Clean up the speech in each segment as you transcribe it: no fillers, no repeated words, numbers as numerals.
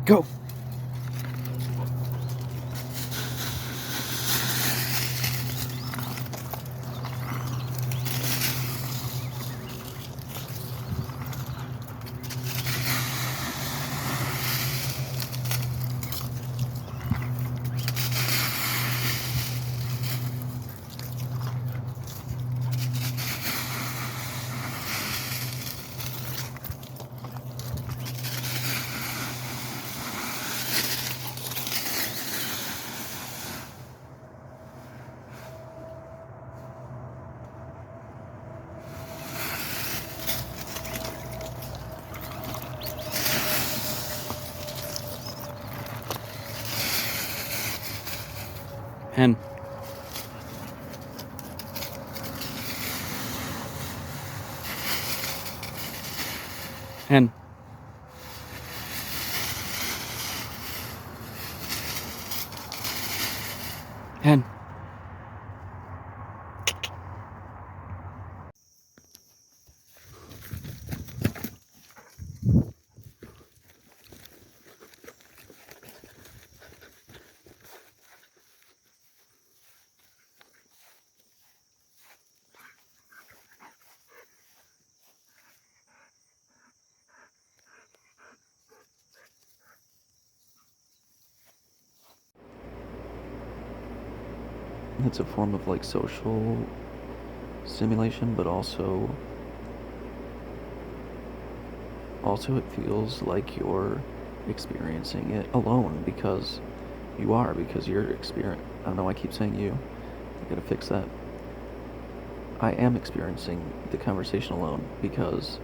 Go! Hen. Hen. Hen. It's a form of like social simulation, but also it feels like you're experiencing it alone because you're experiencing. I don't know, I keep saying you. I gotta fix that. I am experiencing the conversation alone because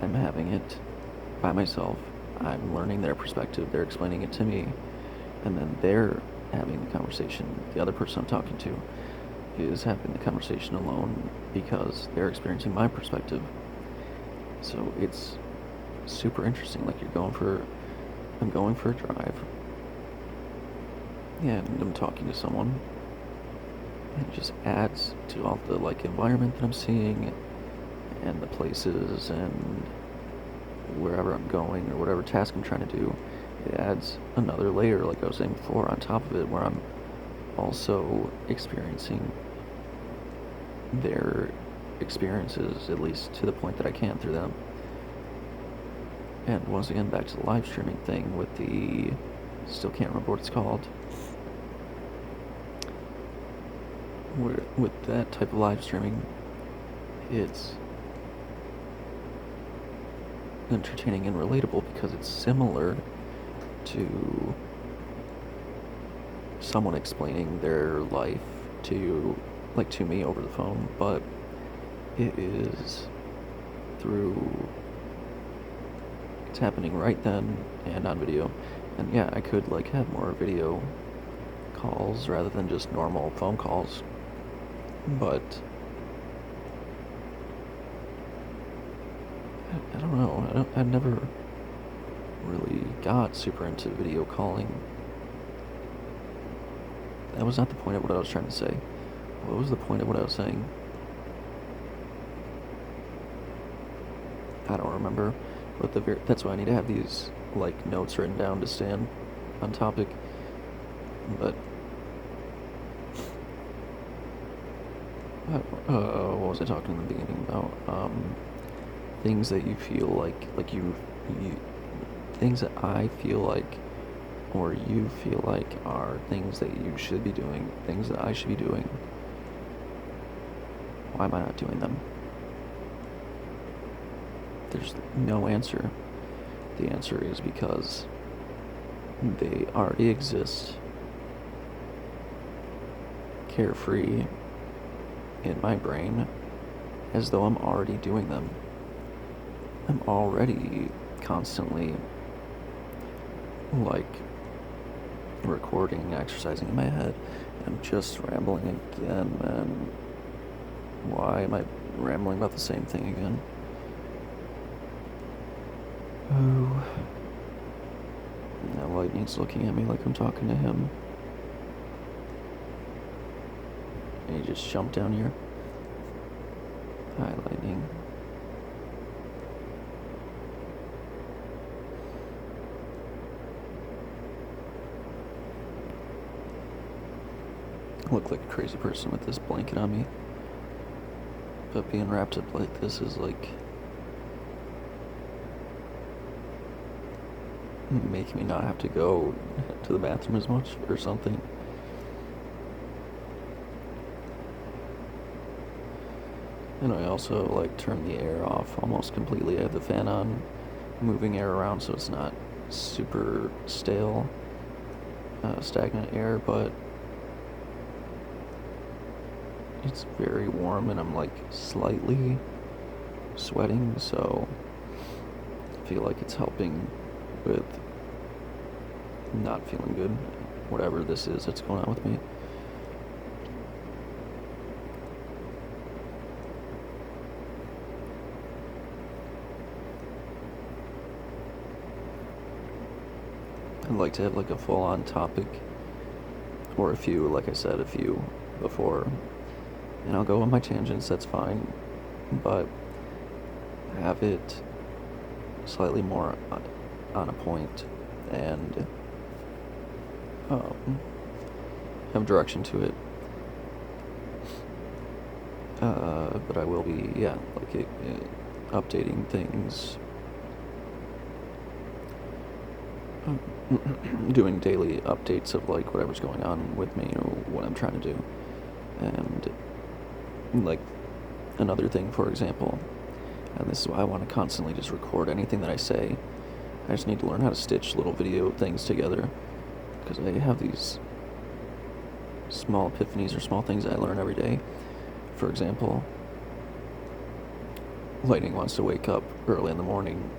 I'm having it by myself. I'm learning their perspective, they're explaining it to me, and then they're having the conversation. The other person I'm talking to is having the conversation alone because they're experiencing my perspective. So it's super interesting. Like I'm going for a drive, and I'm talking to someone, and it just adds to all the like environment that I'm seeing, and the places, and wherever I'm going or whatever task I'm trying to do. It adds another layer, like I was saying before, on top of it, where I'm also experiencing their experiences, at least to the point that I can through them. And once again, back to the live streaming thing with the, still can't remember what it's called. With that type of live streaming, it's entertaining and relatable because it's similar to someone explaining their life to me over the phone, but it is through, it's happening right then and on video. And yeah, I could like have more video calls rather than just normal phone calls, but I don't know. I never really got super into video calling. That was not the point of what I was trying to say. What was the point of what I was saying? I don't remember. But that's why I need to have these like notes written down to stay on topic. But what was I talking in the beginning about? Things that you feel like you things that I feel like or you feel like are things that you should be doing, things that I should be doing. Why am I not doing them? There's no answer. The answer is because they already exist, carefree in my brain, as though I'm already doing them. I'm already constantly like recording, exercising in my head. I'm just rambling again, man. Why am I rambling about the same thing again? Oh. Now Lightning's looking at me like I'm talking to him. And he just jumped down here. Hi, Lightning. I look like a crazy person with this blanket on me. But being wrapped up like this is like making me not have to go to the bathroom as much or something. And I also like turn the air off almost completely. I have the fan on, moving air around so it's not super stale, stagnant air, but it's very warm and I'm like slightly sweating, so I feel like it's helping with not feeling good, whatever this is that's going on with me. I'd like to have like a full-on topic, or a few, like I said, a few before, and I'll go on my tangents, that's fine, but have it slightly more on a point and have direction to it. But I will be, yeah, like updating things, doing daily updates of like whatever's going on with me or what I'm trying to do. And like another thing, for example, and this is why I want to constantly just record anything that I say. I just need to learn how to stitch little video things together, because I have these small epiphanies or small things I learn every day. For example, Lightning wants to wake up early in the morning.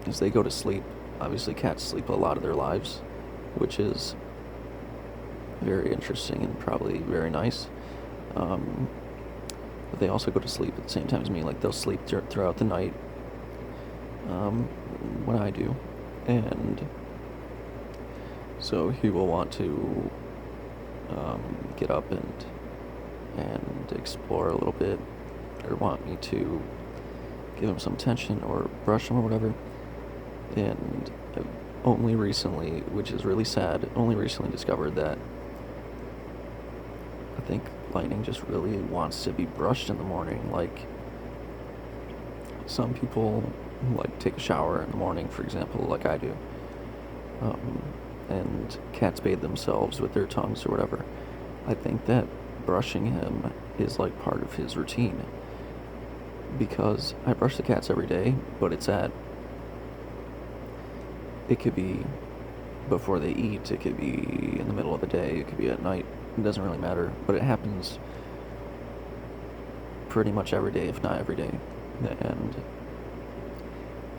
As they go to sleep, obviously cats sleep a lot of their lives, which is very interesting and probably very nice. But they also go to sleep at the same time as me. Like they'll sleep throughout the night when I do, and so he will want to get up and explore a little bit, or want me to give him some attention or brush him or whatever. And I've only recently, which is really sad, only recently discovered that I think Lightning just really wants to be brushed in the morning. Like, some people like take a shower in the morning, for example, like I do, and cats bathe themselves with their tongues or whatever. I think that brushing him is like part of his routine, because I brush the cats every day, but it could be before they eat, it could be in the middle of the day, it could be at night, it doesn't really matter, but it happens pretty much every day, if not every day. And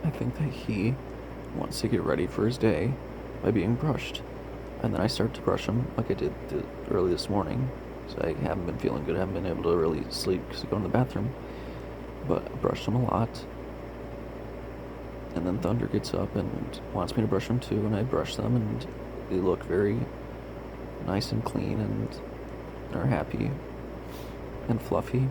I think that he wants to get ready for his day by being brushed. And then I start to brush him like I did early this morning. So I haven't been feeling good, I haven't been able to really sleep because I go in the bathroom. But I brushed him a lot. And then Thunder gets up and wants me to brush them too, and I brush them, and they look very nice and clean and are happy and fluffy.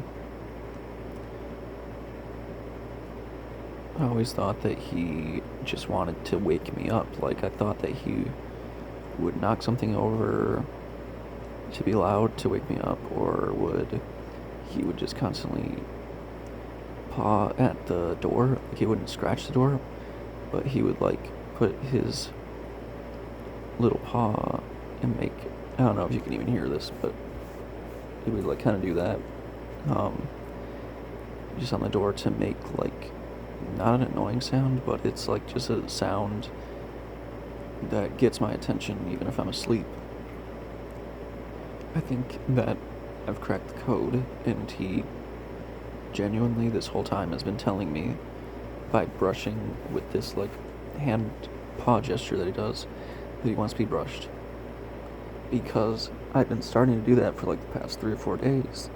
I always thought that he just wanted to wake me up. Like, I thought that he would knock something over to be loud to wake me up, or he would just constantly paw at the door. Like, he wouldn't scratch the door, but he would like put his little paw and make, I don't know if you can even hear this, but he would like kind of do that, just on the door to make like, not an annoying sound, but it's like just a sound that gets my attention even if I'm asleep. I think that I've cracked the code, and he genuinely this whole time has been telling me by brushing with this like hand paw gesture that he does that he wants to be brushed, because I've been starting to do that for like the past 3 or 4 days,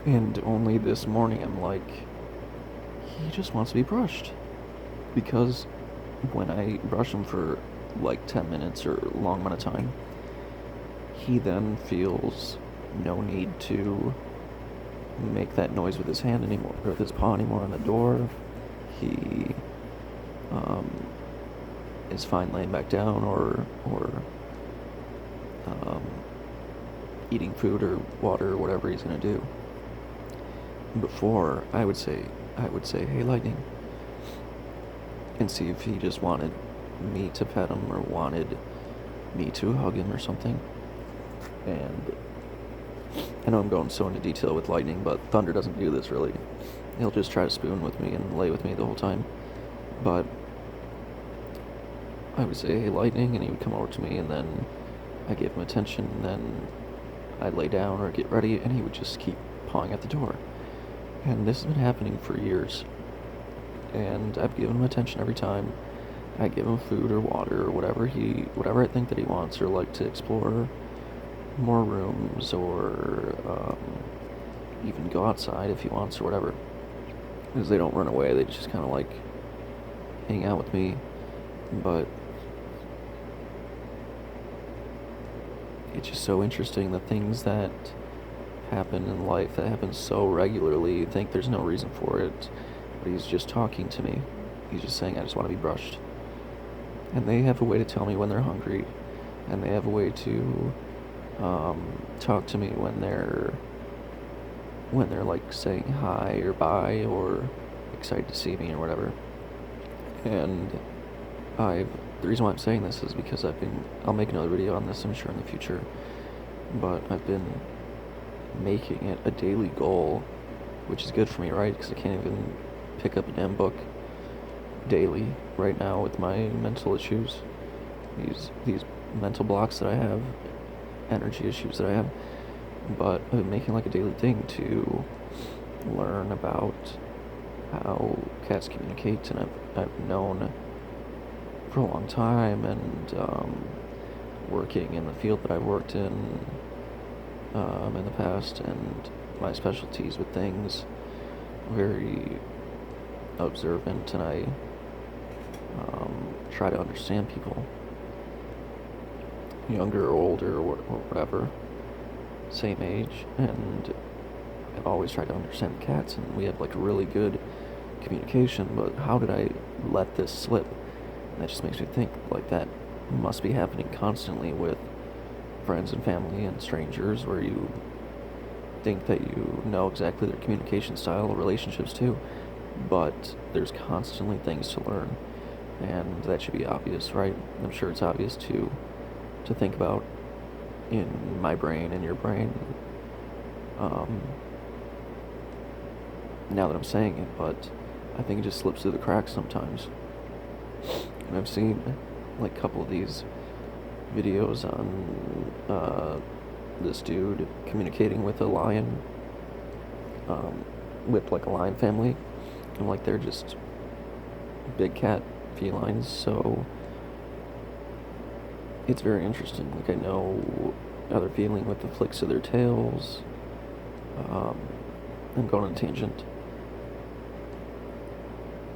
and only this morning I'm like, he just wants to be brushed. Because when I brush him for like 10 minutes or a long amount of time, he then feels no need to make that noise with his hand anymore, or with his paw anymore on the door. He is fine laying back down or um, eating food or water or whatever he's gonna do. Before, I would say, hey, Lightning, and see if he just wanted me to pet him or wanted me to hug him or something. And I know I'm going so into detail with Lightning, but Thunder doesn't do this really. He'll just try to spoon with me and lay with me the whole time. But I would say, hey, Lightning, and he would come over to me, and then I give him attention, and then I'd lay down or get ready, and he would just keep pawing at the door. And this has been happening for years. And I've given him attention every time. I give him food or water or whatever I think that he wants, or like to explore more rooms, or even go outside if he wants or whatever. Because they don't run away, they just kind of like hang out with me. But it's just so interesting, the things that happen in life that happen so regularly. You think there's no reason for it, but he's just talking to me. He's just saying, I just want to be brushed. And they have a way to tell me when they're hungry, and they have a way to talk to me when they're like saying hi or bye or excited to see me or whatever. And the reason why I'm saying this is because I'll make another video on this, I'm sure, in the future, but I've been making it a daily goal, which is good for me, right? Because I can't even pick up a damn book daily right now with my mental issues, these mental blocks that I have, energy issues that I have. But I've been making like a daily thing to learn about how cats communicate, and I've known for a long time, and working in the field that I've worked in the past, and my specialties with things, very observant, and I try to understand people, younger or older or whatever, same age, and I've always tried to understand cats, and we have like really good communication, but how did I let this slip? And that just makes me think, like, that must be happening constantly with friends and family and strangers, where you think that you know exactly their communication style or relationships too, but there's constantly things to learn, and that should be obvious, right? I'm sure it's obvious to think about in my brain, in your brain, now that I'm saying it, but I think it just slips through the cracks sometimes. And I've seen like a couple of these videos on this dude communicating with a lion, with like a lion family, and like they're just big cat felines, so it's very interesting. Like, I know how they're feeling with the flicks of their tails. I'm going on a tangent.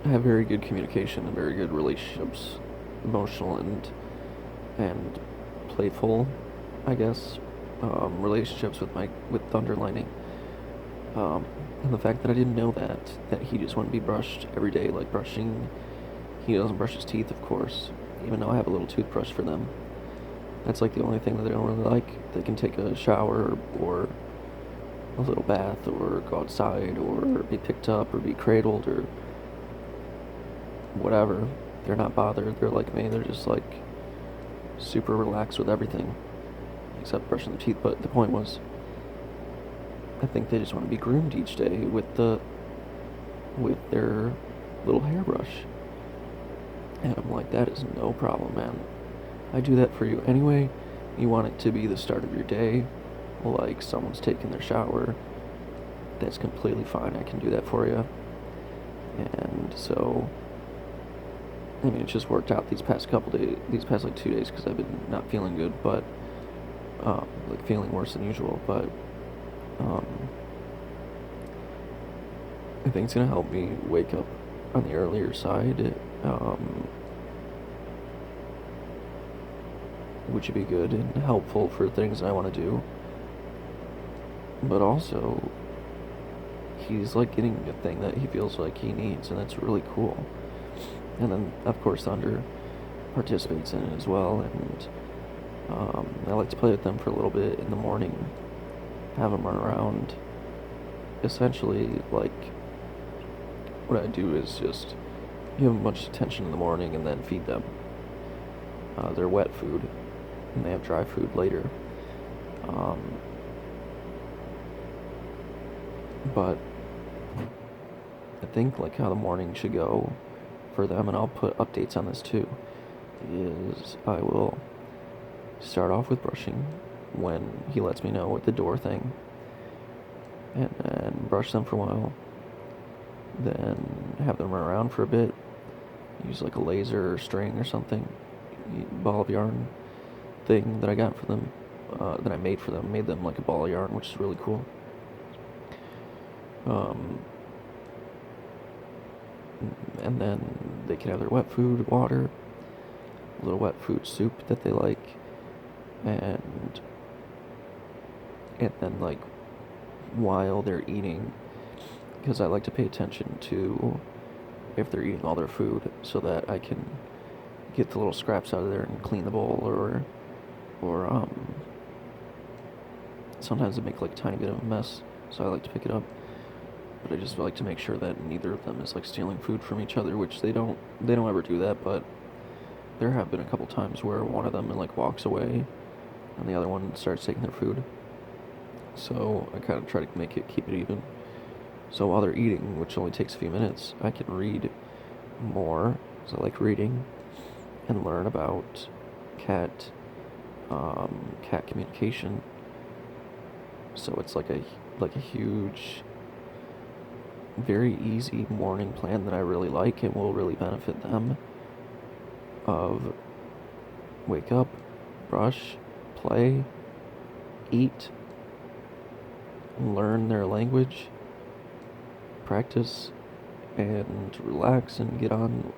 I have very good communication and very good relationships, emotional and playful, I guess, relationships with Thunder Lightning. And the fact that I didn't know that he just wanted to be brushed every day, like brushing. He doesn't brush his teeth, of course, even though I have a little toothbrush for them. That's like the only thing that they don't really like. They can take a shower or a little bath or go outside or be picked up or be cradled or whatever. They're not bothered. They're like me. They're just like super relaxed with everything except brushing their teeth. But the point was, I think they just want to be groomed each day with their little hairbrush. And I'm like, that is no problem, man. I do that for you anyway. You want it to be the start of your day, like someone's taking their shower. That's completely fine. I can do that for you. And so, I mean, it's just worked out these past like 2 days, because I've been not feeling good, but like feeling worse than usual. But I think it's gonna help me wake up on the earlier side, which would be good and helpful for things that I want to do. But also, he's like getting the thing that he feels like he needs, and that's really cool. And then, of course, Thunder participates in it as well, and I like to play with them for a little bit in the morning, have them run around. Essentially, like, what I do is just give them a bunch of attention in the morning and then feed them. They're wet food, and they have dry food later. Um, but I think like how the morning should go for them, and I'll put updates on this too, is I will start off with brushing when he lets me know with the door thing, and then brush them for a while, then have them run around for a bit, use like a laser or string or something, ball of yarn thing that I got for them, that I made for them, made them like a ball of yarn, which is really cool. And then they can have their wet food, water, a little wet food soup that they like, and then like while they're eating, because I like to pay attention to if they're eating all their food so that I can get the little scraps out of there and clean the bowl, or sometimes they make like a tiny bit of a mess, so I like to pick it up. But I just like to make sure that neither of them is like stealing food from each other, which they don't ever do that, but there have been a couple times where one of them like walks away and the other one starts taking their food. So I kind of try to keep it even. So while they're eating, which only takes a few minutes, I can read more, because I like reading, and learn about cat communication. So it's like a huge, very easy morning plan that I really like and will really benefit them. Of wake up, brush, play, eat, learn their language, practice, and relax and get on,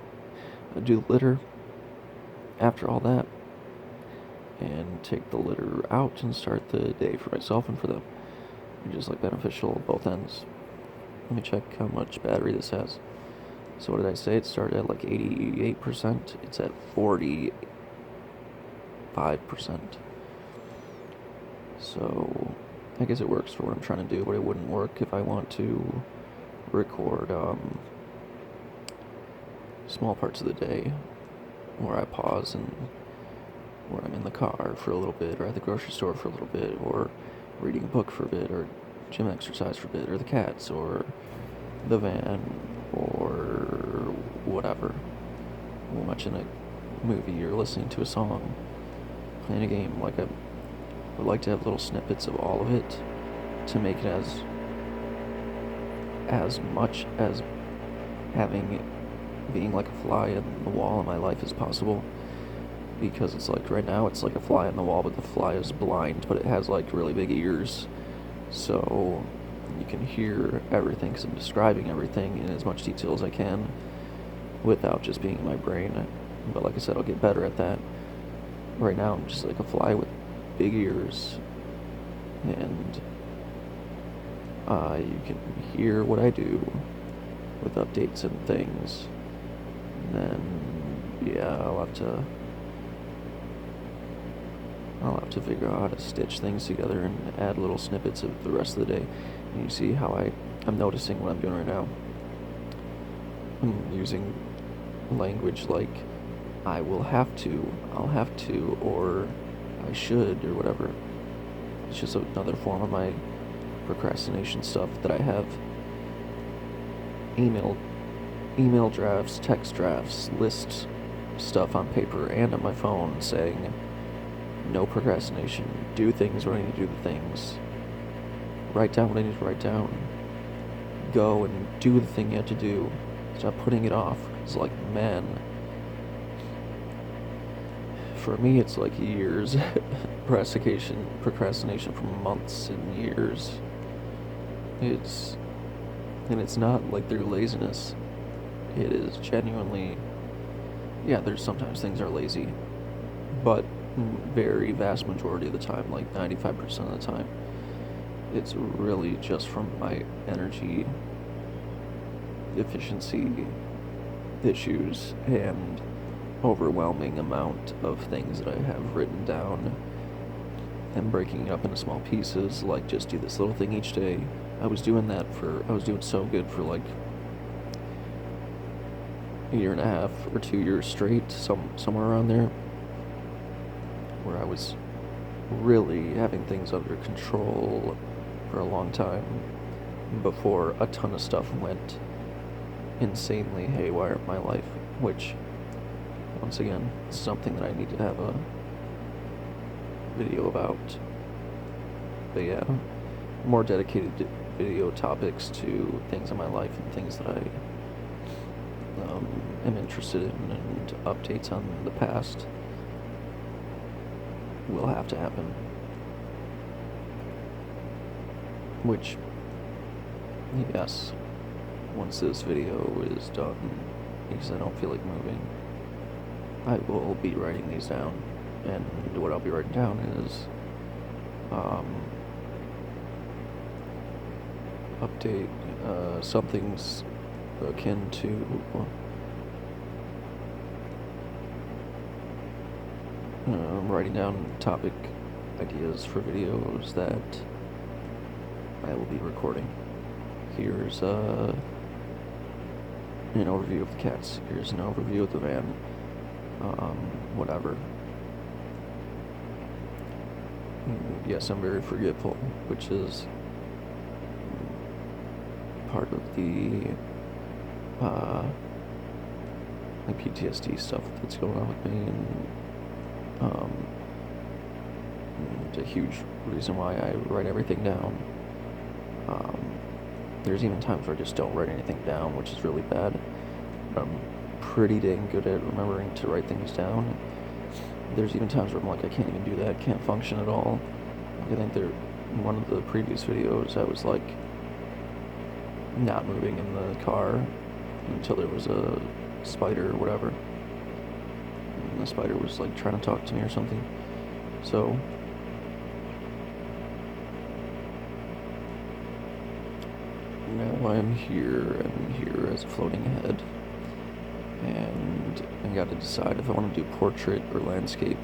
do the litter after all that, and take the litter out and start the day for myself and for them. It's just like beneficial on both ends. Let me check how much battery this has. So what did I say? It started at like 88%. It's at 45%. So I guess it works for what I'm trying to do, but it wouldn't work if I want to record small parts of the day where I pause and where I'm in the car for a little bit, or at the grocery store for a little bit, or reading a book for a bit, or gym exercise for a bit, or the cats, or the van, or whatever. Watching a movie or listening to a song, playing a game. Like I would like to have little snippets of all of it to make it as much as being like a fly in the wall in my life as possible. Because it's like right now it's like a fly on the wall, but the fly is blind, but it has like really big ears, so you can hear everything because I'm describing everything in as much detail as I can without just being in my brain. But like I said, I'll get better at that. Right now I'm just like a fly with big ears, and you can hear what I do with updates and things. And then yeah, I'll have to figure out how to stitch things together and add little snippets of the rest of the day. And you see how I'm noticing what I'm doing right now. I'm using language like I'll have to, or I should, or whatever. It's just another form of my procrastination stuff that I have. Email drafts, text drafts, list stuff on paper and on my phone saying no procrastination. Do things when I need to do the things. Write down what I need to write down. Go and do the thing you have to do. Stop putting it off. It's like, man, for me it's like years. procrastination for months and years. It's not like through laziness. It is genuinely, yeah, there's sometimes things are lazy, but very vast majority of the time, like 95% of the time, it's really just from my energy efficiency issues and overwhelming amount of things that I have written down and breaking it up into small pieces, like just do this little thing each day. I was doing so good for like a year and a half or 2 years straight, somewhere around there, where I was really having things under control for a long time before a ton of stuff went insanely haywire in my life, which, once again, is something that I need to have a video about. But yeah, more dedicated video topics to things in my life and things that I am interested in, and updates on the past will have to happen. Which, yes, once this video is done, because I don't feel like moving, I will be writing these down. And what I'll be writing down is update, something's akin to writing down topic ideas for videos that I will be recording. Here's an overview of the cats. Here's an overview of the van. Whatever. Yes, I'm very forgetful, which is part of the my PTSD stuff that's going on with me, and a huge reason why I write everything down. There's even times where I just don't write anything down, which is really bad. I'm pretty dang good at remembering to write things down. There's even times where I'm like, I can't even do that, can't function at all. I think in one of the previous videos, I was like not moving in the car until there was a spider or whatever. And the spider was like trying to talk to me or something. So now I'm here as a floating head, and I gotta decide if I want to do portrait or landscape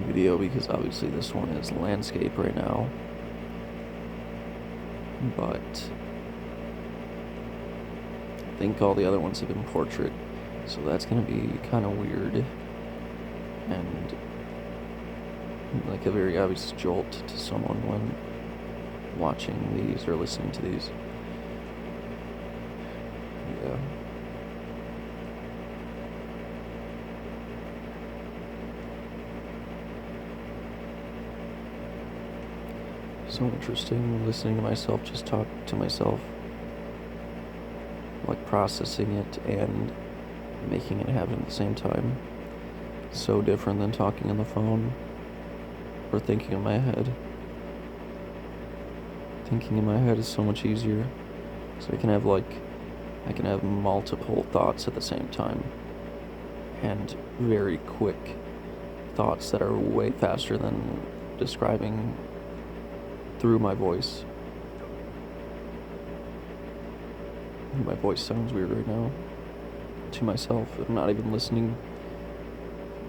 video, because obviously this one is landscape right now, but I think all the other ones have been portrait, so that's gonna be kind of weird and like a very obvious jolt to someone when watching these or listening to these. Yeah. So interesting listening to myself just talk to myself, like processing it and making it happen at the same time. So different than talking on the phone or thinking in my head. Thinking in my head is so much easier, so I can have multiple thoughts at the same time, and very quick thoughts that are way faster than describing through my voice. My voice sounds weird right now to myself. I'm not even listening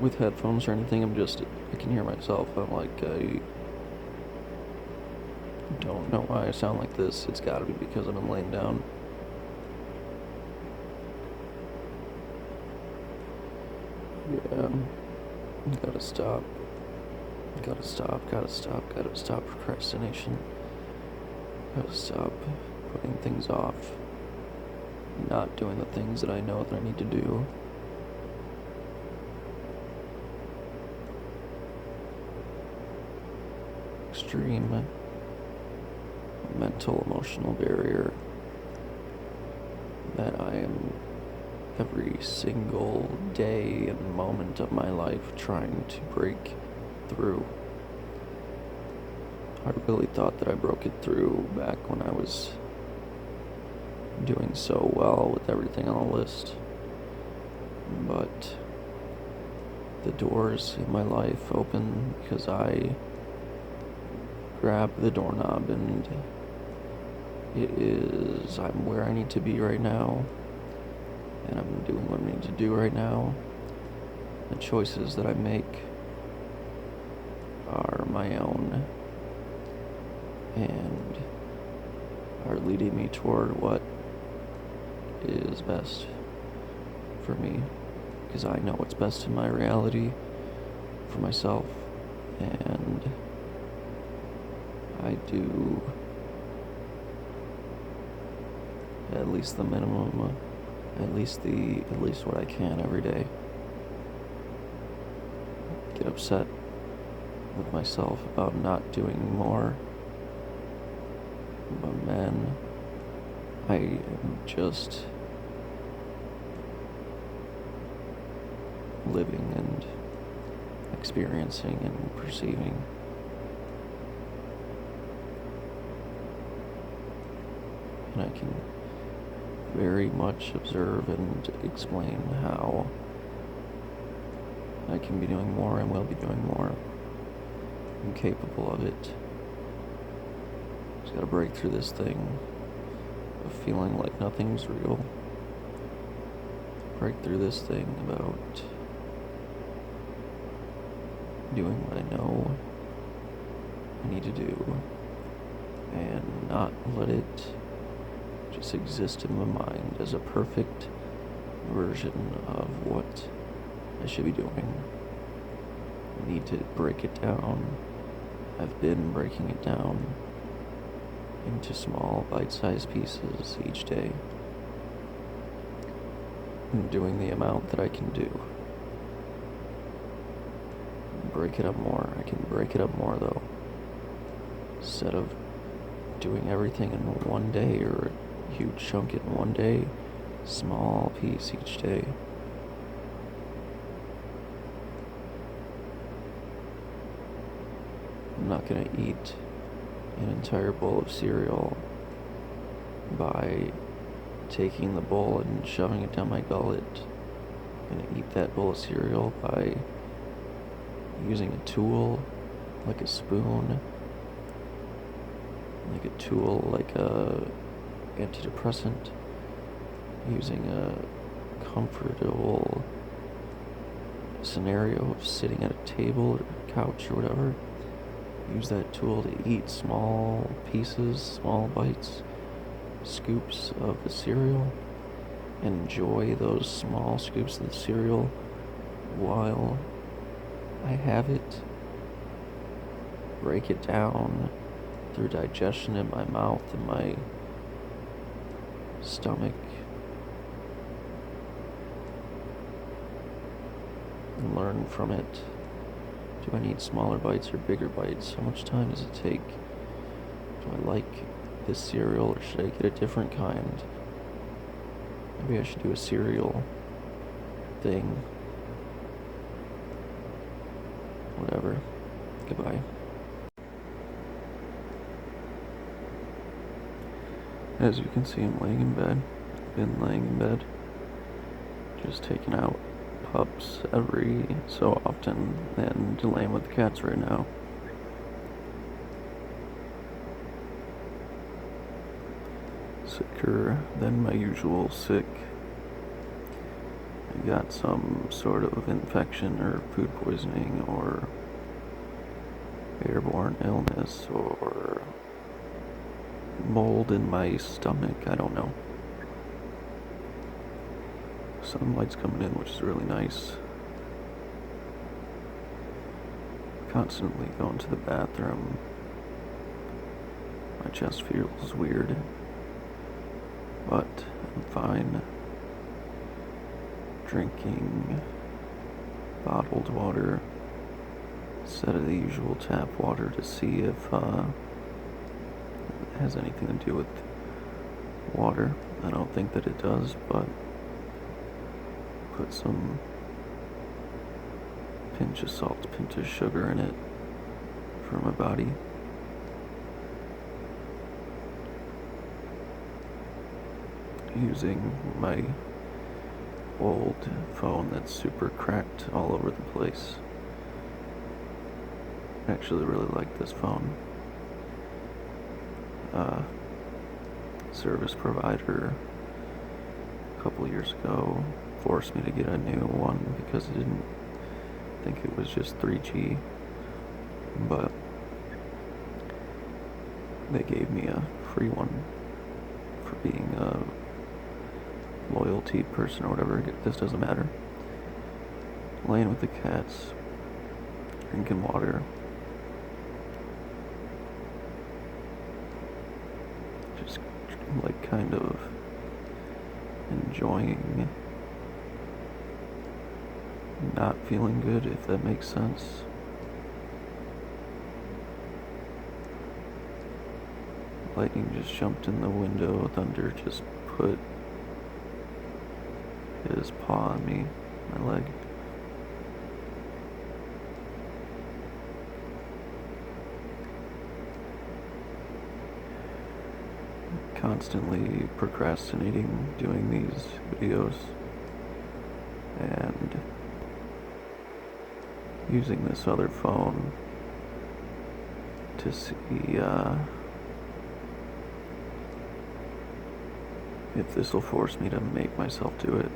with headphones or anything. I can hear myself. I'm like, I don't know why I sound like this. It's gotta be because I'm laying down. Yeah, gotta stop procrastination. Gotta stop putting things off, not doing the things that I know that I need to do. Extreme mental emotional barrier that I am every single day and moment of my life trying to break through. I really thought that I broke it through back when I was doing so well with everything on the list, but the doors in my life open because I grabbed the doorknob, and I'm where I need to be right now, and I'm doing what I need to do right now, The choices that I make are my own and are leading me toward what is best for me, because I know what's best in my reality for myself, and I do at least the minimum, at least what I can every day. Get upset with myself about not doing more, but man, I am just living and experiencing and perceiving. And I can very much observe and explain how I can be doing more and will be doing more. I'm capable of it. Just gotta break through this thing of feeling like nothing's real. Break through this thing about doing what I know I need to do and not let it just exist in my mind as a perfect version of what I should be doing. I need to break it down. I've been breaking it down into small bite-sized pieces each day and doing the amount that I can do. Break it up more. I can break it up more though. Instead of doing everything in one day or a huge chunk in one day, small piece each day. I'm not gonna eat an entire bowl of cereal by taking the bowl and shoving it down my gullet. I'm gonna eat that bowl of cereal by using a tool like a spoon, like a tool like a antidepressant, using a comfortable scenario of sitting at a table or a couch or whatever. Use that tool to eat small pieces, small bites, scoops of the cereal, and enjoy those small scoops of the cereal while I have it. Break it down through digestion in my mouth and my stomach, and learn from it. Do I need smaller bites or bigger bites? How much time does it take? Do I like this cereal or should I get a different kind? Maybe I should do a cereal thing. Whatever. Goodbye. As you can see, I'm laying in bed. I've been laying in bed. Just taking out pups every so often and laying with the cats right now. Sicker than my usual sick. I got some sort of infection or food poisoning or airborne illness or mold in my stomach, I don't know. Sunlight's coming in, which is really nice. Constantly going to the bathroom. My chest feels weird, but I'm fine. Drinking bottled water instead of the usual tap water to see if it has anything to do with water. I don't think that it does, but put some pinch of salt, pinch of sugar in it for my body. Using my old phone that's super cracked all over the place. I actually really like this phone. Service provider a couple years ago forced me to get a new one because it didn't think it was just 3G, but they gave me a free one for being a loyalty person or whatever. This doesn't matter. Laying with the cats, drinking water, just like kind of enjoying not feeling good, if that makes sense. Lightning just jumped in the window. Thunder just put his paw on me, my leg. Constantly procrastinating doing these videos and using this other phone to see if this will force me to make myself do it.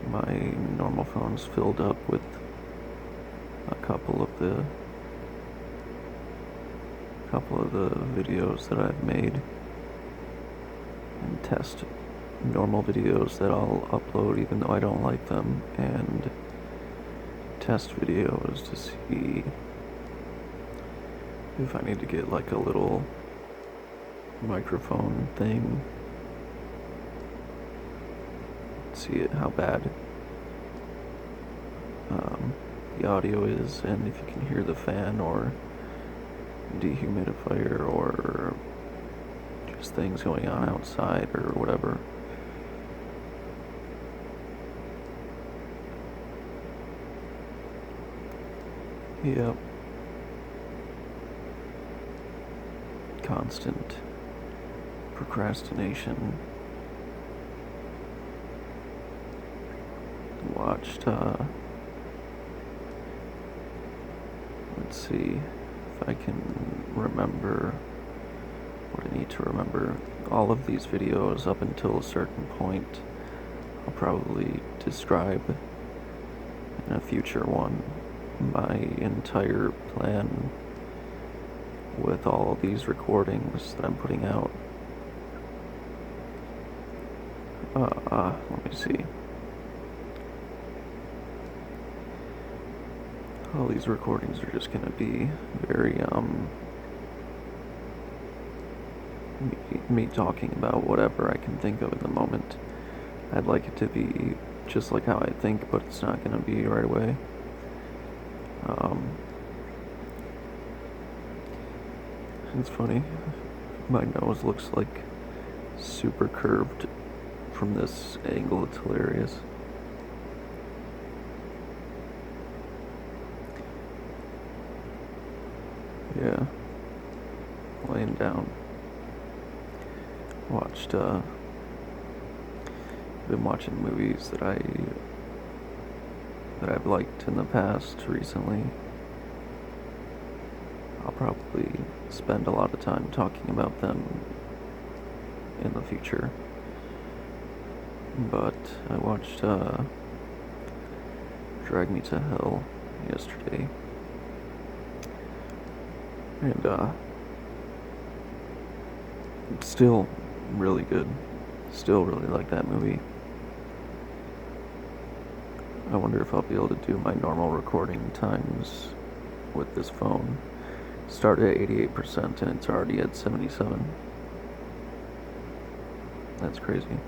My normal phone's filled up with a couple of the videos that I've made, and test normal videos that I'll upload even though I don't like them, and test videos to see if I need to get like a little microphone thing, see how bad the audio is, and if you can hear the fan or dehumidifier or just things going on outside or whatever. Yep. Constant procrastination. Watched, let's see if I can remember what I need to remember. All of these videos up until a certain point I'll probably describe in a future one my entire plan with all of these recordings that I'm putting out. Let me see. All these recordings are just gonna be very, me talking about whatever I can think of in the moment. I'd like it to be just like how I think, but it's not gonna be right away. It's funny, my nose looks like super curved from this angle. It's hilarious. Yeah, laying down. Watched, been watching movies that I've liked in the past recently. I'll probably spend a lot of time talking about them in the future. But I watched, Drag Me to Hell yesterday. And, it's still really good. Still really like that movie. I wonder if I'll be able to do my normal recording times with this phone. Started at 88% and it's already at 77. That's crazy.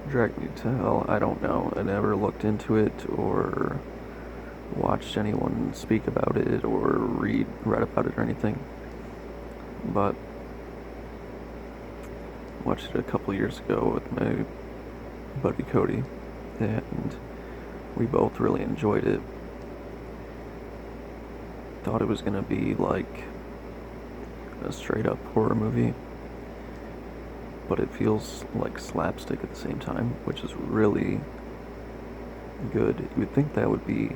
Drag Me to Hell, I don't know. I never looked into it or watched anyone speak about it or read about it or anything. But I watched it a couple years ago with my buddy Cody, and we both really enjoyed it. Thought it was gonna be like a straight up horror movie, but it feels like slapstick at the same time, which is really good. You would think that would be,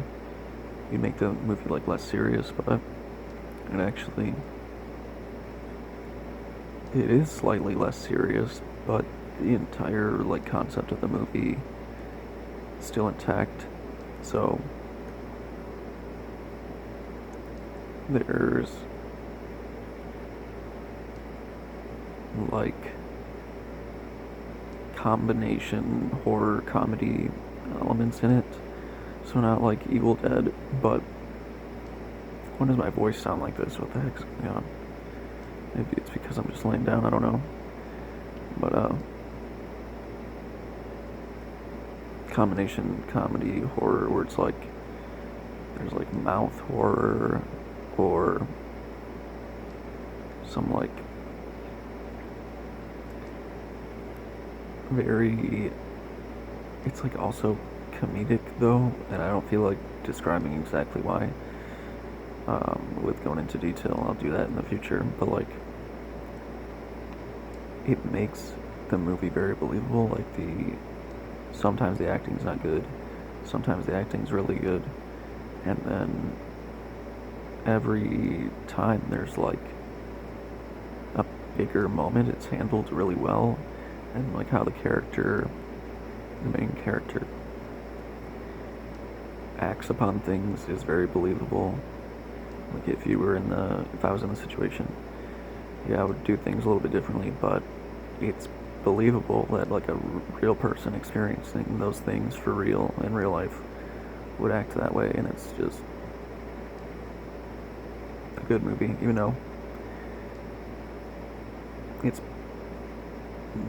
you'd make the movie like less serious, but it actually, it is slightly less serious, but the entire like concept of the movie is still intact. So there's like combination horror comedy elements in it. So not like Evil Dead, but why does my voice sound like this? What the heck's going on? Maybe it's because I'm just laying down, I don't know. But combination comedy horror where it's like there's like mouth horror or some like very, it's like also comedic though, and I don't feel like describing exactly why. With going into detail, I'll do that in the future, but like it makes the movie very believable. Like sometimes the acting's not good, sometimes the acting's really good, and then every time there's like a bigger moment, it's handled really well, and like how the main character acts upon things is very believable. Like if I was in the situation, yeah, I would do things a little bit differently, but it's believable that like a real person experiencing those things for real in real life would act that way, and it's just a good movie, even though it's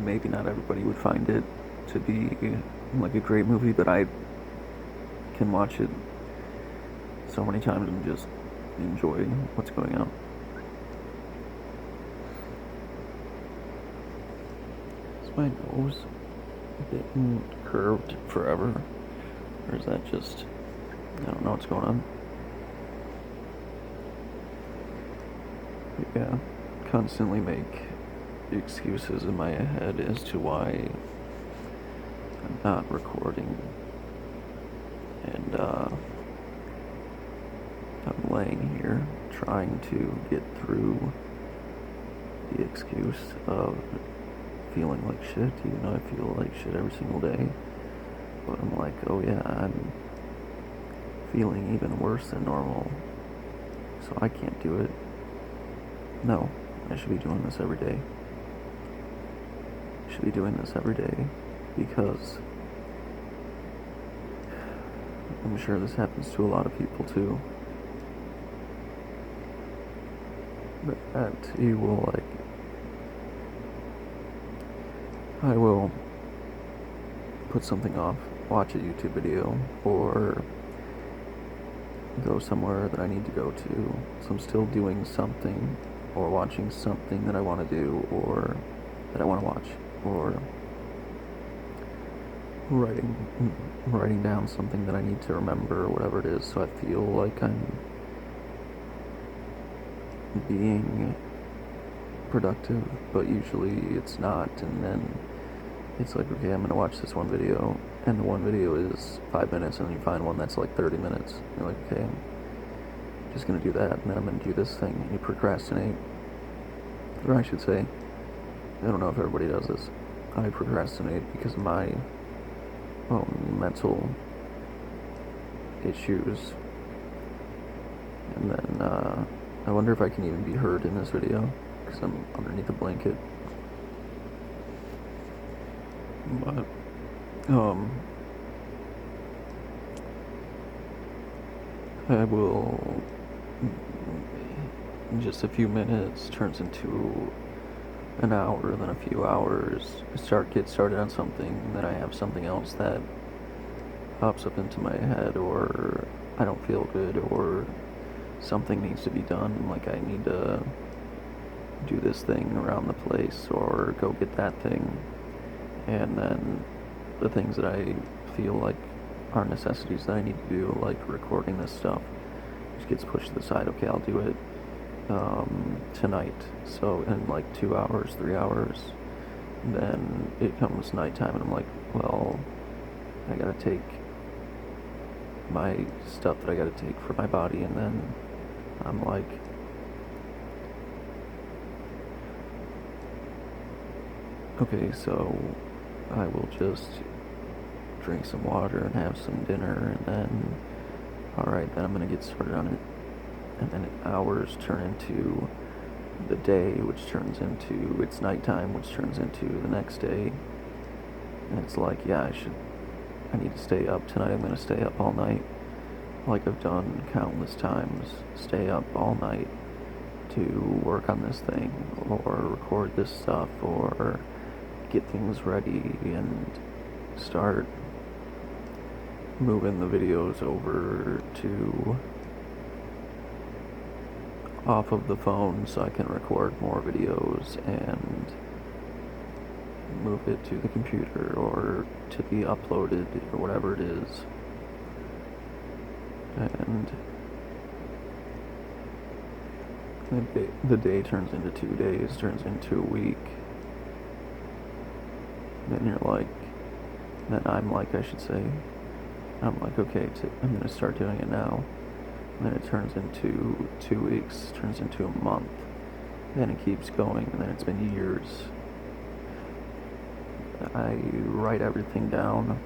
maybe not everybody would find it to be like a great movie, but I can watch it so many times and just enjoy what's going on. Is my nose been curved forever? Or is that just, I don't know what's going on. Yeah, constantly make excuses in my head as to why I'm not recording. And I'm laying here trying to get through the excuse of feeling like shit, even though I feel like shit every single day. But I'm like, oh yeah, I'm feeling even worse than normal, so I can't do it. No, I should be doing this every day. I should be doing this every day because I'm sure this happens to a lot of people too. That you will like, I will put something off, watch a YouTube video, or go somewhere that I need to go to. So I'm still doing something, or watching something that I want to do, or that I want to watch, or writing down something that I need to remember, or whatever it is, so I feel like I'm being productive, but usually it's not, and then it's like, okay, I'm gonna watch this one video, and the one video is 5 minutes, and then you find one that's like 30 minutes. You're like, okay, I'm just gonna do that, and then I'm gonna do this thing, and you procrastinate. Or I should say, I don't know if everybody does this, I procrastinate because of my own mental issues. And then, I wonder if I can even be heard in this video, because I'm underneath a blanket. But, I will, in just a few minutes, turns into an hour, then a few hours, get started on something, then I have something else that pops up into my head, or I don't feel good, or something needs to be done, like I need to do this thing around the place, or go get that thing, and then the things that I feel like are necessities that I need to do, like recording this stuff, just gets pushed to the side. Okay, I'll do it tonight, so in like 2 hours, 3 hours, then it comes nighttime, and I'm like, well, I gotta take my stuff that I gotta take for my body, and then I'm like, Okay, so I will just drink some water and have some dinner, and then, alright, then I'm gonna get started on it. And then hours turn into the day, which turns into it's nighttime, which turns into the next day. And it's like, yeah, I need to stay up tonight. I'm gonna stay up all night, like I've done countless times. Stay up all night to work on this thing, or record this stuff, or get things ready and start moving the videos over to off of the phone so I can record more videos and move it to the computer or to be uploaded or whatever it is. And the day turns into 2 days, turns into a week. And you're like, then I'm like, I should say, I'm like, okay, I'm gonna start doing it now. And then it turns into 2 weeks, turns into a month. Then it keeps going, and then it's been years. I write everything down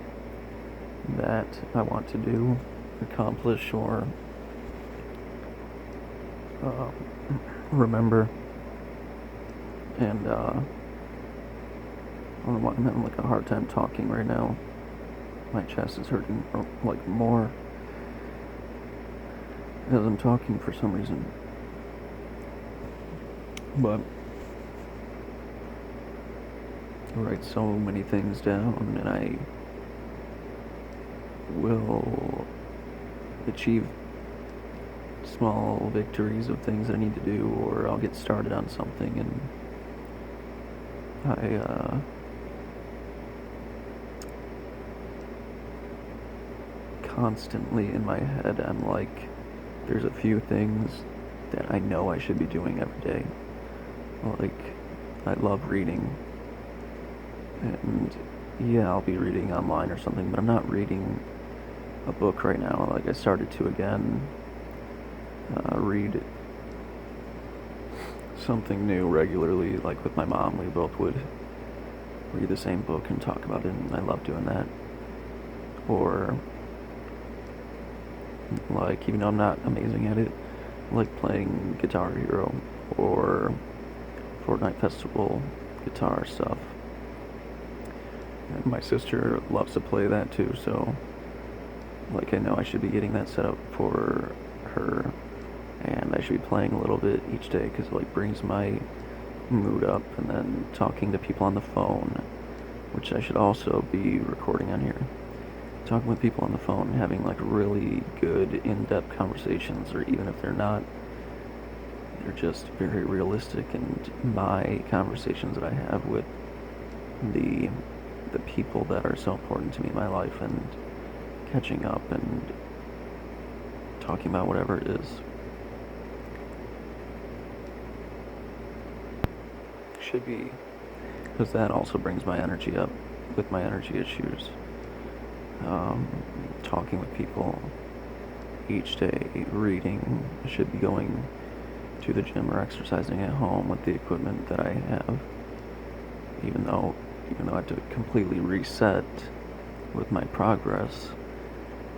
that I want to do, accomplish, or remember. And I'm having like a hard time talking right now. My chest is hurting like more as I'm talking for some reason. But I write so many things down, and I will achieve small victories of things that I need to do, or I'll get started on something, and I constantly in my head I'm like, there's a few things that I know I should be doing every day. Like, I love reading, and yeah, I'll be reading online or something, but I'm not reading a book right now. Like, I started to again read something new regularly. Like with my mom, we both would read the same book and talk about it, and I love doing that. Or like, even though I'm not amazing at it, like playing Guitar Hero or Fortnite Festival guitar stuff. And my sister loves to play that too, so like I know I should be getting that set up for her, and I should be playing a little bit each day because it like brings my mood up. And then talking to people on the phone, which I should also be recording on here. Talking with people on the phone, having like really good in-depth conversations, or even if they're not, they're just very realistic, and my conversations that I have with the people that are so important to me in my life, and catching up and talking about whatever it is. Should be, because that also brings my energy up with my energy issues. Talking with people each day, reading. I should be going to the gym or exercising at home with the equipment that I have. Even though I have to completely reset with my progress,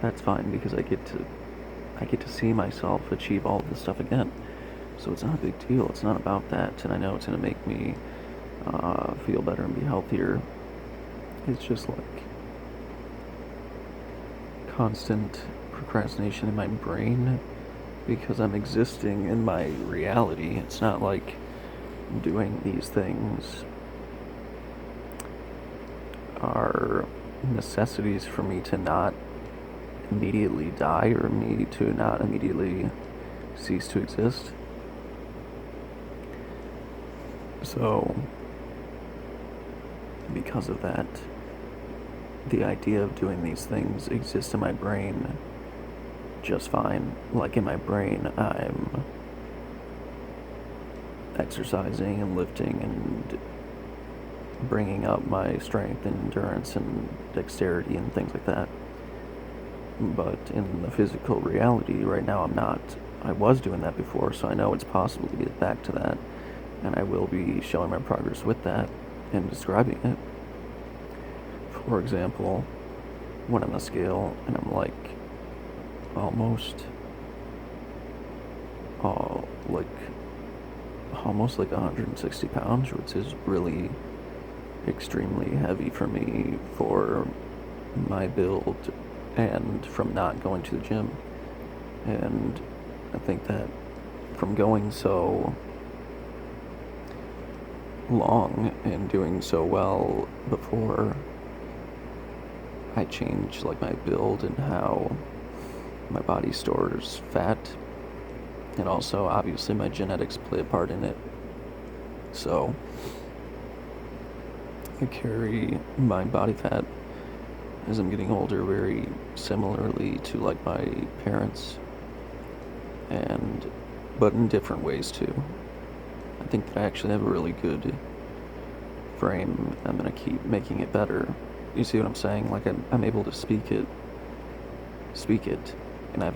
that's fine because I get to see myself achieve all of this stuff again. So it's not a big deal. It's not about that, and I know it's gonna make me feel better and be healthier. It's just like constant procrastination in my brain because I'm existing in my reality. It's not like doing these things are necessities for me to not immediately die, or me to not immediately cease to exist. So, because of that, the idea of doing these things exists in my brain just fine. Like in my brain, I'm exercising and lifting and bringing up my strength and endurance and dexterity and things like that. But in the physical reality right now, I'm not. I was doing that before, so I know it's possible to get back to that, and I will be showing my progress with that. in describing it. For example, when I'm on the scale and I'm like almost like almost like 160 pounds, which is really extremely heavy for me for my build and from not going to the gym. And I think that from going so long and doing so well before I change like my build and how my body stores fat, and also obviously my genetics play a part in it. So I carry my body fat as I'm getting older very similarly to like my parents, and but in different ways too. I think that I actually have a really good frame. I'm gonna keep making it better. You see what I'm saying? Like I'm able to speak it, and I've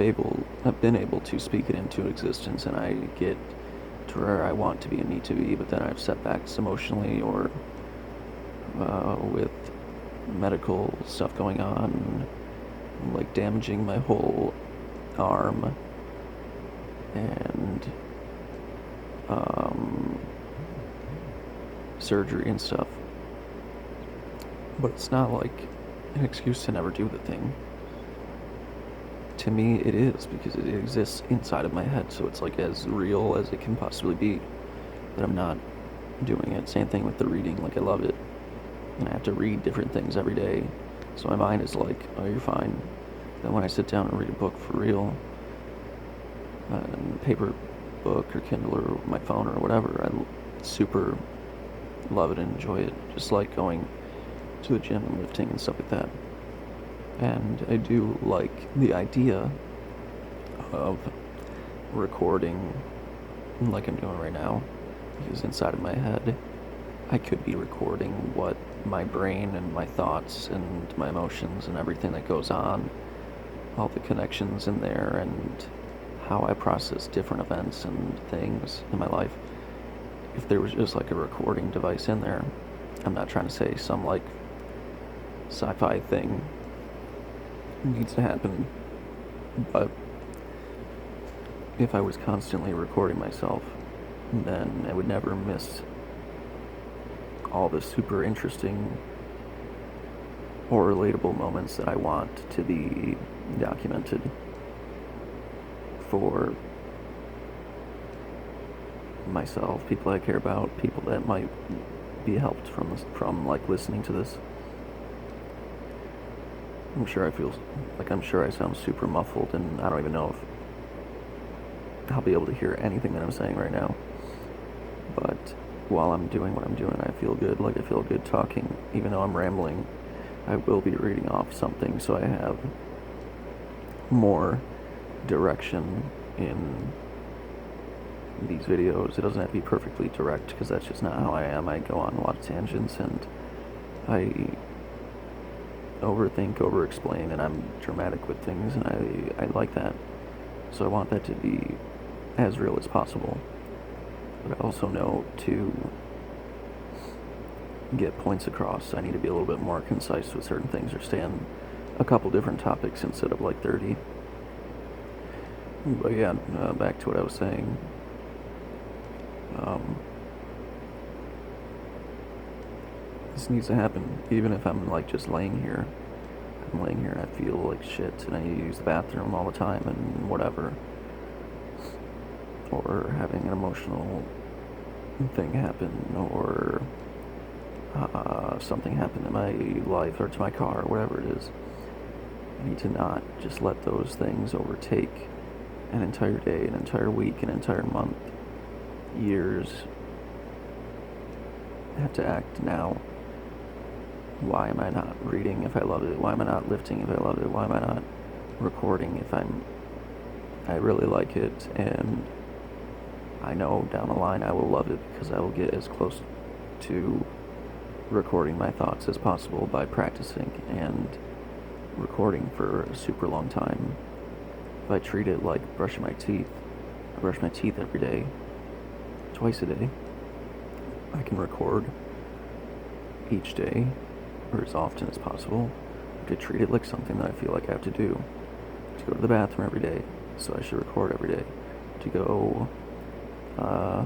been able to speak it into existence, and I get to where I want to be and need to be. But then I have setbacks emotionally or with medical stuff going on, like damaging my whole arm and surgery and stuff. But it's not like an excuse to never do the thing. To me, it is, because it exists inside of my head, so it's like as real as it can possibly be that I'm not doing it. Same thing with the reading, like I love it, and I have to read different things every day, so my mind is like, oh, you're fine. Then when I sit down and read a book for real, paper book or Kindle or my phone or whatever, I super love it and enjoy it, just like going to the gym and lifting and stuff like that. And I do like the idea of recording like I'm doing right now, because inside of my head I could be recording what my brain and my thoughts and my emotions and everything that goes on, all the connections in there, and how I process different events and things in my life. If there was just like a recording device in there, I'm not trying to say some like sci-fi thing needs to happen, but if I was constantly recording myself, then I would never miss all the super interesting or relatable moments that I want to be documented for myself, people I care about, people that might be helped from like listening to this. I'm sure I sound super muffled, and I don't even know if I'll be able to hear anything that I'm saying right now. But while I'm doing what I'm doing, I feel good. Like I feel good talking, even though I'm rambling. I will be reading off something, so I have more direction in these videos. It doesn't have to be perfectly direct, because that's just not how I am. I go on a lot of tangents, and I overthink, over-explain, and I'm dramatic with things, and I like that. So I want that to be as real as possible. But I also know to get points across, I need to be a little bit more concise with certain things, or stay on a couple different topics instead of like 30. But yeah, back to what I was saying. This needs to happen, even if I'm like just laying here. I'm laying here and I feel like shit, and I use the bathroom all the time and whatever. Or having an emotional thing happen, or something happen in my life, or to my car, or whatever it is. I need to not just let those things overtake an entire day, an entire week, an entire month, years. I have to act now. Why am I not reading if I love it? Why am I not lifting if I love it? Why am I not recording if I really like it, and I know down the line I will love it, because I will get as close to recording my thoughts as possible by practicing and recording for a super long time. If I treat it like brushing my teeth, I brush my teeth every day, twice a day, I can record each day, or as often as possible, to treat it like something that I feel like I have to do. To go to the bathroom every day, so I should record every day. To go, I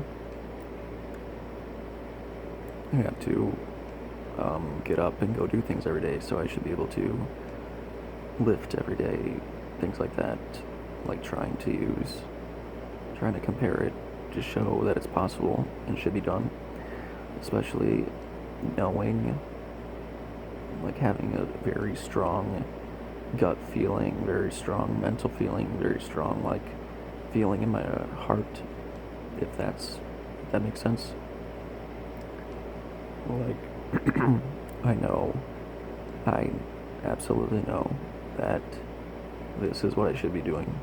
have to get up and go do things every day, so I should be able to lift every day, things like that. Like trying to compare it to show that it's possible and should be done, especially knowing, like having a very strong gut feeling, very strong mental feeling, very strong like feeling in my heart, if that makes sense. Like I absolutely know that this is what I should be doing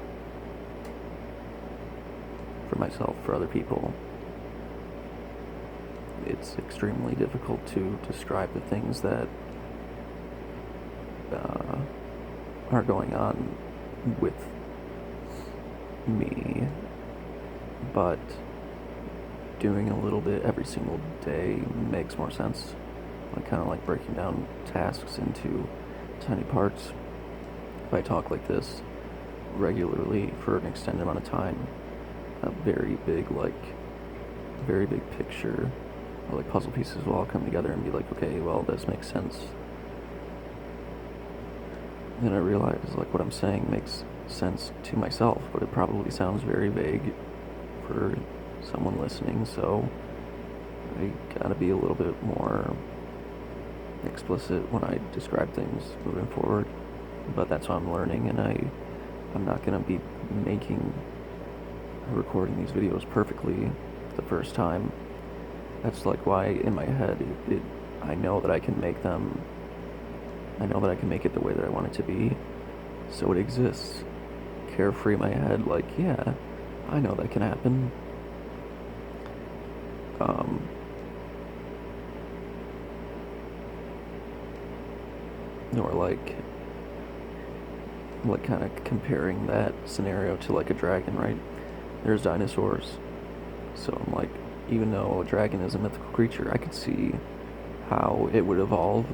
for myself, for other people. It's extremely difficult to describe the things that are going on with me, but doing a little bit every single day makes more sense. Like kind of like breaking down tasks into tiny parts. If I talk like this regularly for an extended amount of time, a very big picture, or like puzzle pieces will all come together and be like, okay, well, this makes sense. Then I realize like what I'm saying makes sense to myself, but it probably sounds very vague for someone listening, so I gotta be a little bit more explicit when I describe things moving forward. But that's what I'm learning, and I'm not gonna be recording these videos perfectly the first time. That's like why in my head I know that I can make them. I know that I can make it the way that I want it to be, so it exists carefree in my head. Like, yeah, I know that can happen. Or like kind of comparing that scenario to like a dragon, right? There's dinosaurs, so I'm like, even though a dragon is a mythical creature, I could see how it would evolve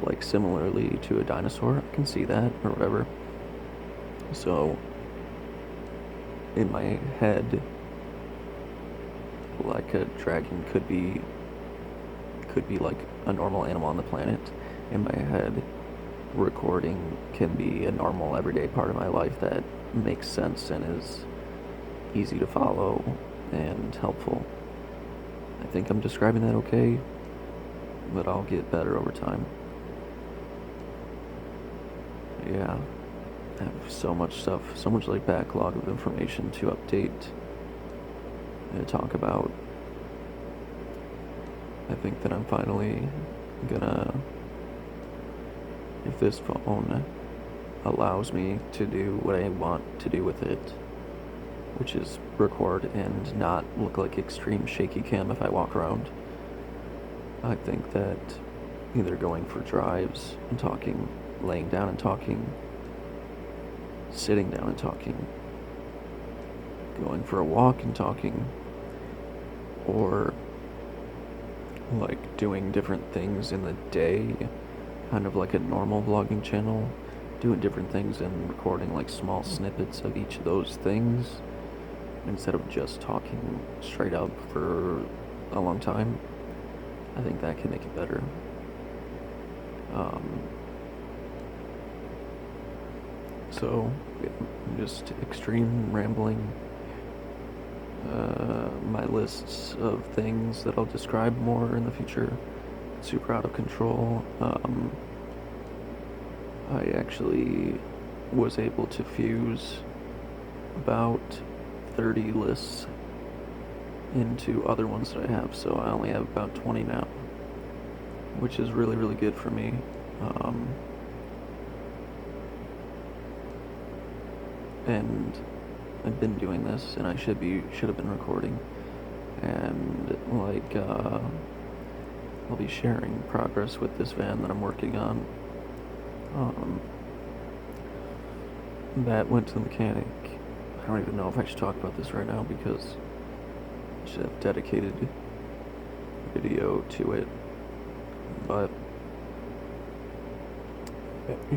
like similarly to a dinosaur. I can see that or whatever. So in my head, like a dragon could be like a normal animal on the planet. In my head, recording can be a normal everyday part of my life that makes sense and is easy to follow and helpful. I think I'm describing that okay, but I'll get better over time. Yeah, I have so much stuff, so much like backlog of information to update and talk about. I think that I'm finally gonna, if this phone allows me to do what I want to do with it, which is record and not look like extreme shaky cam if I walk around, I think that either going for drives and talking, laying down and talking, sitting down and talking, going for a walk and talking, or like doing different things in the day, kind of like a normal vlogging channel, doing different things and recording like small snippets of each of those things instead of just talking straight up for a long time. I think that can make it better. So just extreme rambling. My lists of things that I'll describe more in the future, super out of control. I actually was able to fuse about 30 lists into other ones that I have, so I only have about 20 now, which is really, really good for me. And I've been doing this, and I should have been recording, and like I'll be sharing progress with this van that I'm working on. That went to the mechanic. I don't even know if I should talk about this right now because I should have dedicated video to it. But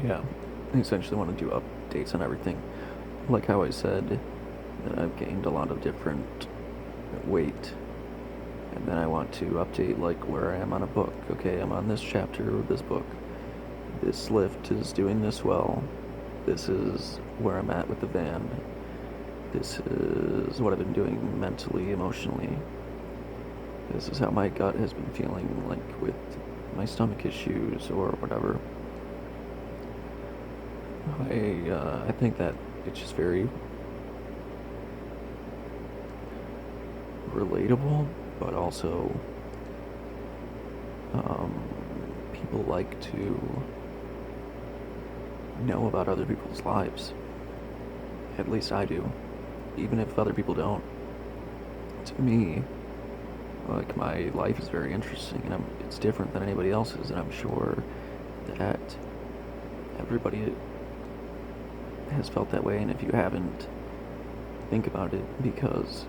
yeah, I essentially want to do updates on everything. Like how I said that I've gained a lot of different weight, and then I want to update like where I am on a book. Okay, I'm on this chapter of this book. This lift is doing this well. This is where I'm at with the band. This is what I've been doing mentally, emotionally. This is how my gut has been feeling, like with my stomach issues or whatever. I think that it's just very relatable, but also people like to know about other people's lives. At least I do, even if other people don't. To me, like my life is very interesting, and it's different than anybody else's, and I'm sure that everybody has felt that way. And if you haven't, think about it, because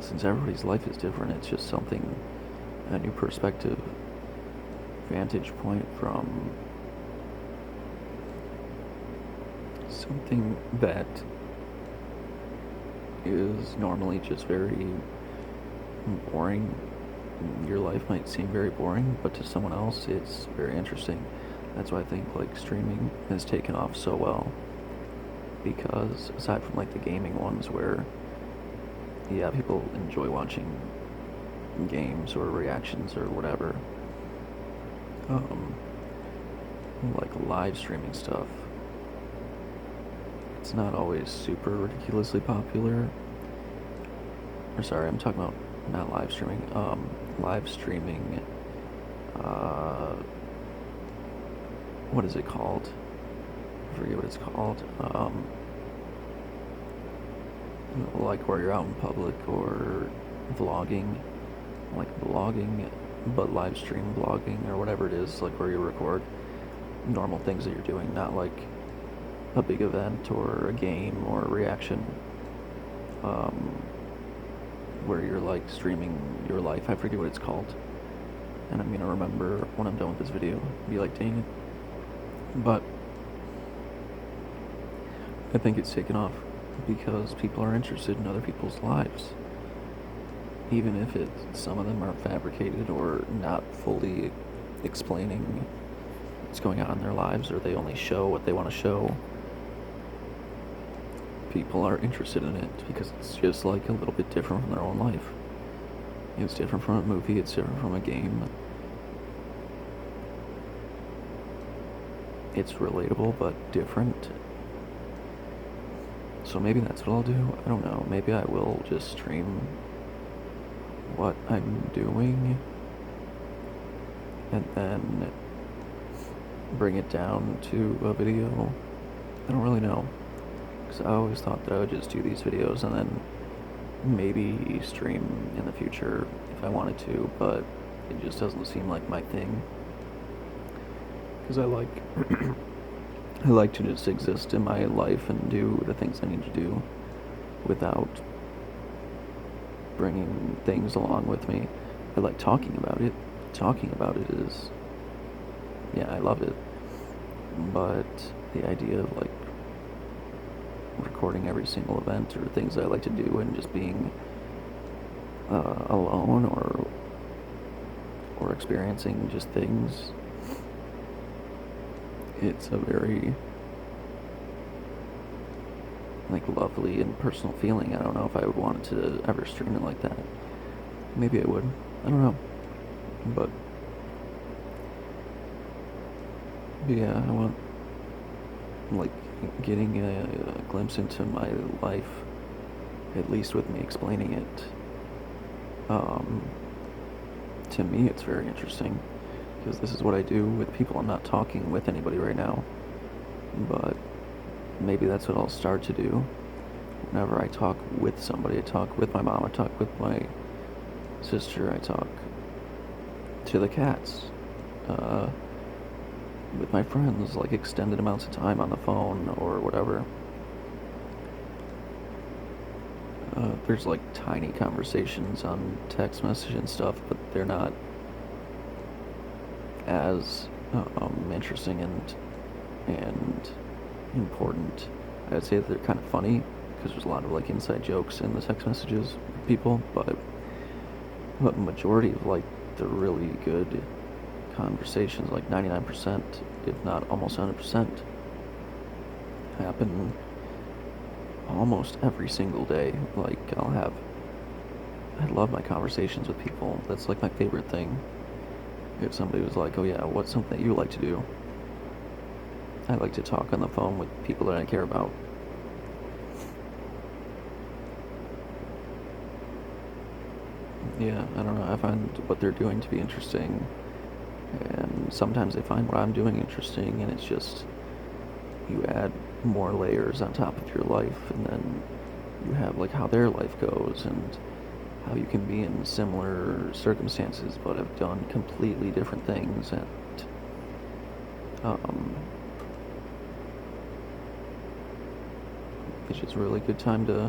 since everybody's life is different, it's just something, a new perspective, vantage point from something that is normally just very boring. Your life might seem very boring, but to someone else it's very interesting. That's why I think like streaming has taken off so well, because aside from like the gaming ones where yeah, people enjoy watching games or reactions or whatever, like live streaming stuff, it's not always super ridiculously popular. Or sorry, I'm talking about not live streaming. Live streaming. What is it called? I forget what it's called. Like where you're out in public or vlogging, like vlogging, but live stream vlogging or whatever it is, like where you record normal things that you're doing, not like a big event or a game or a reaction. Where you're like streaming your life. I forget what it's called, and I'm gonna remember when I'm done with this video. Be like, dang it. But I think it's taken off because people are interested in other people's lives, even if some of them are fabricated or not fully explaining what's going on in their lives, or they only show what they want to show. People are interested in it because it's just like a little bit different from their own life. It's different from a movie, it's different from a game. It's relatable but different. So maybe that's what I'll do. I don't know. Maybe I will just stream what I'm doing and then bring it down to a video. I don't really know. I always thought that I would just do these videos and then maybe stream in the future if I wanted to, but it just doesn't seem like my thing. Because I like I like to just exist in my life and do the things I need to do without bringing things along with me. I like talking about it. Talking about it is, yeah, I love it. But the idea of like recording every single event or things I like to do and just being alone or experiencing just things, it's a very like lovely and personal feeling. I don't know if I would want to ever stream it like that. Maybe I would. I don't know. But yeah, I want like getting a glimpse into my life, at least with me explaining it. To me, it's very interesting because this is what I do with people. I'm not talking with anybody right now, but maybe that's what I'll start to do. Whenever I talk with somebody, I talk with my mom, I talk with my sister, I talk to the cats, with my friends, like extended amounts of time on the phone or whatever. There's like tiny conversations on text message and stuff, but they're not as interesting and important. I'd say that they're kind of funny because there's a lot of like inside jokes in the text messages with people, but majority of like the really good conversations, like 99%, if not almost 100%, happen almost every single day. Like I love my conversations with people. That's like my favorite thing. If somebody was like, "Oh yeah, what's something that you like to do?" I like to talk on the phone with people that I care about. Yeah, I don't know. I find what they're doing to be interesting, and sometimes they find what I'm doing interesting, and it's just you add more layers on top of your life, and then you have like how their life goes, and how you can be in similar circumstances but have done completely different things, and um, it's just a really good time to.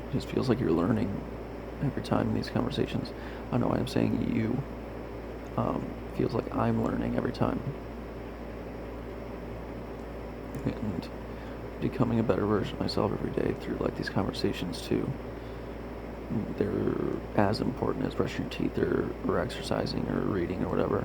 It just feels like you're learning every time in these conversations. I don't know why I'm saying you. Feels like I'm learning every time and becoming a better version of myself every day through like these conversations too. They're as important as brushing your teeth or exercising or reading or whatever.